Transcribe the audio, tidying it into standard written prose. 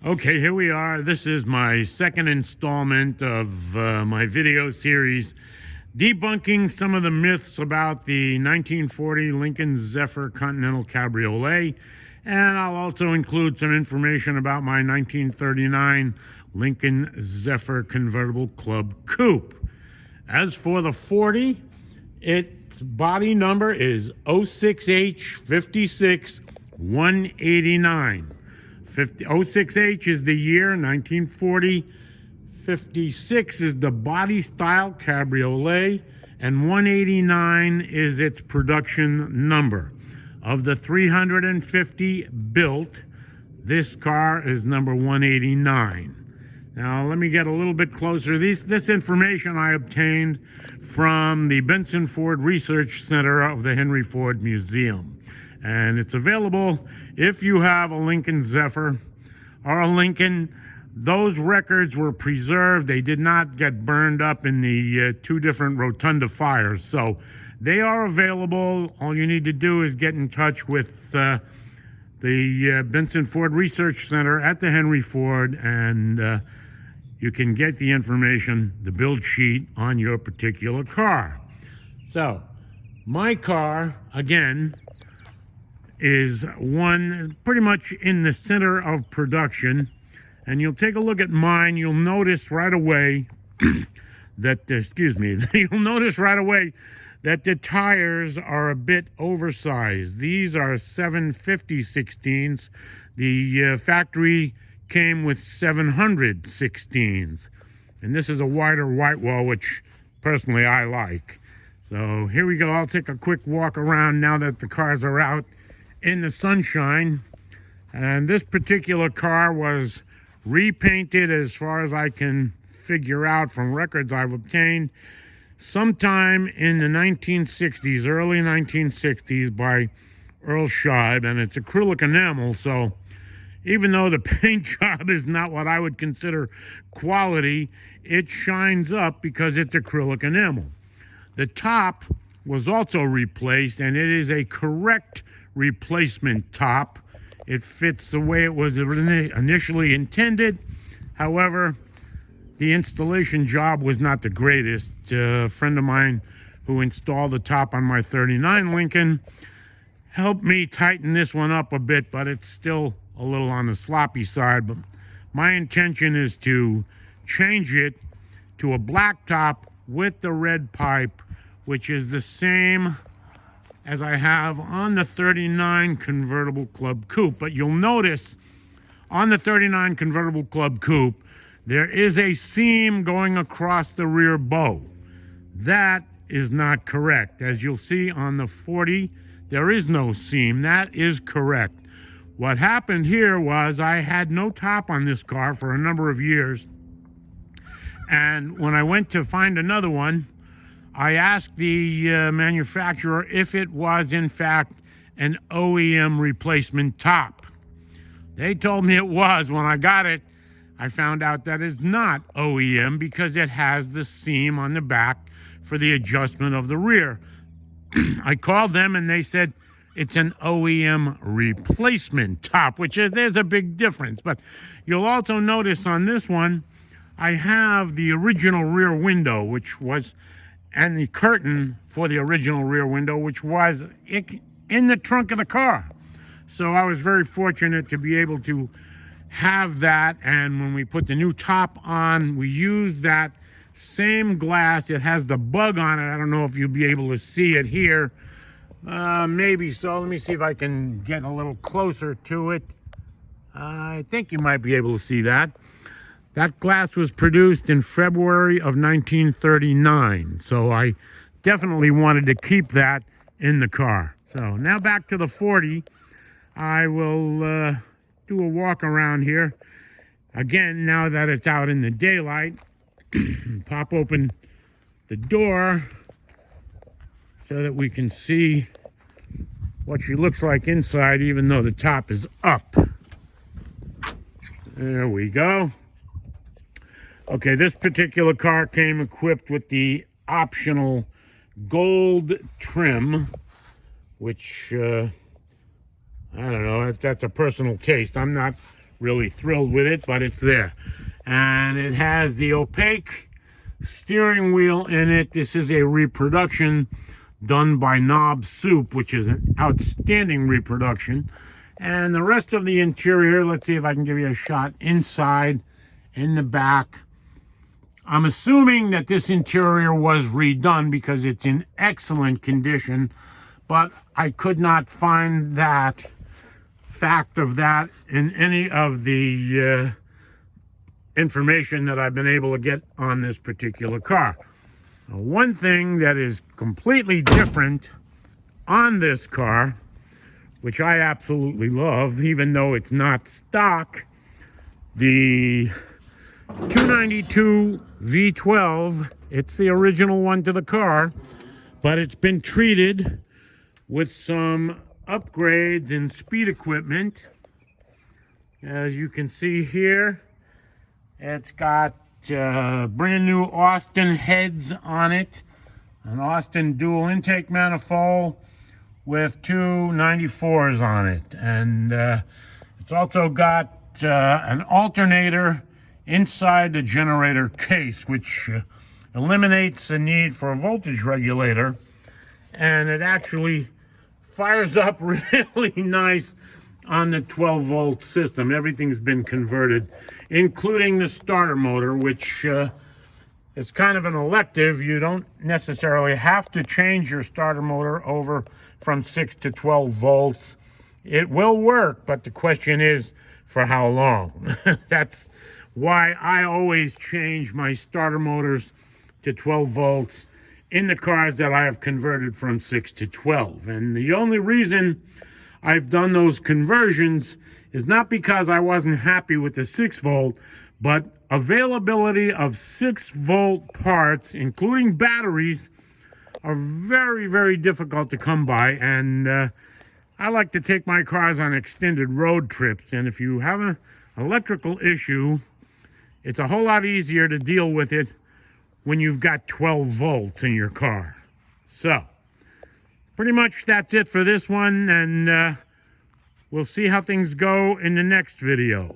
Okay, here we are. This is my second installment of my video series debunking some of the myths about the 1940 LincoIn Zephyr Continental Cabriolet, and I'll also include some information about my 1939 LincoIn Zephyr Convertible Club Coupe. As for the 40, its body number is 06H56189. 06H is the year, 1940. 56 is the body style cabriolet, and 189 is its production number. Of the 350 built, this car is number 189. Now, let me get a little bit closer. This information I obtained from the Benson Ford Research Center of the Henry Ford Museum. And it's available if you have a Lincoln Zephyr or a Lincoln. Those records were preserved. They did not get burned up in the two different Rotunda fires. So they are available. All you need to do is get in touch with the Benson Ford Research Center at the Henry Ford, and you can get the information, the build sheet on your particular car. So my car, again, is one pretty much in the center of production, and you'll take a look at mine. You'll notice right away that you'll notice right away that the tires are a bit oversized. These are 750/16s. The factory came with 700/16s, and this is a wider white wall, which personally I like. So here we go. I'll take a quick walk around now that the cars are out in the sunshine. And this particular car was repainted, as far as I can figure out from records I've obtained, sometime in the 1960s, early 1960s, by Earl Scheib, and it's acrylic enamel. So even though the paint job is not what I would consider quality, it shines up because it's acrylic enamel. The top was also replaced, and it is a correct replacement top. It fits the way it was initially intended. However, the installation job was not the greatest. A friend of mine who installed the top on my 39 Lincoln helped me tighten this one up a bit, but it's still a little on the sloppy side. But my intention is to change it to a black top with the red pipe, which is the same as I have on the 39 Convertible Club Coupe. But you'll notice on the 39 Convertible Club Coupe, there is a seam going across the rear bow. That is not correct. As you'll see on the 40, there is no seam. That is correct. What happened here was I had no top on this car for a number of years, and when I went to find another one, I asked the manufacturer if it was in fact an OEM replacement top. They told me it was. When I got it, I found out that it's not OEM because it has the seam on the back for the adjustment of the rear. I called them and they said it's an OEM replacement top, which is, there's a big difference. But you'll also notice on this one, I have the original rear window, and the curtain for the original rear window, which was in the trunk of the car. So I was very fortunate to be able to have that, and when we put the new top on, we used that same glass. It has the bug on it. I don't know if you'll be able to see it here. Maybe so. Let me see if I can get a little closer to it. I think you might be able to see that. That glass was produced in February of 1939, so I definitely wanted to keep that in the car. So now back to the 40. I will do a walk around here. Again, now that it's out in the daylight, pop open the door so that we can see what she looks like inside, even though the top is up. There we go. Okay, this particular car came equipped with the optional gold trim, which I don't know, that's a personal taste. I'm not really thrilled with it, but it's there. And it has the opaque steering wheel in it. This is a reproduction done by Knob Soup, which is an outstanding reproduction. And the rest of the interior, let's see if I can give you a shot inside, in the back. I'm assuming that this interior was redone because it's in excellent condition, but I could not find that fact of that in any of the information that I've been able to get on this particular car. One thing that is completely different on this car, which I absolutely love, even though it's not stock, the 292 V12, it's the original one to the car, but it's been treated with some upgrades in speed equipment. As you can see here, it's got brand new Austin heads on it, an Austin dual intake manifold with two 94s on it, and it's also got an alternator inside the generator case, which eliminates the need for a voltage regulator, and it actually fires up really nice on the 12-volt system. Everything's been converted, including the starter motor, which is kind of an elective. You don't necessarily have to change your starter motor over from 6 to 12 volts. It will work, but the question is for how long. That's why I always change my starter motors to 12 volts in the cars that I have converted from 6 to 12. And the only reason I've done those conversions is not because I wasn't happy with the 6 volt, but availability of 6 volt parts, including batteries, are very, very difficult to come by. And I like to take my cars on extended road trips. And if you have an electrical issue, it's a whole lot easier to deal with it when you've got 12 volts in your car. So, pretty much that's it for this one, and we'll see how things go in the next video.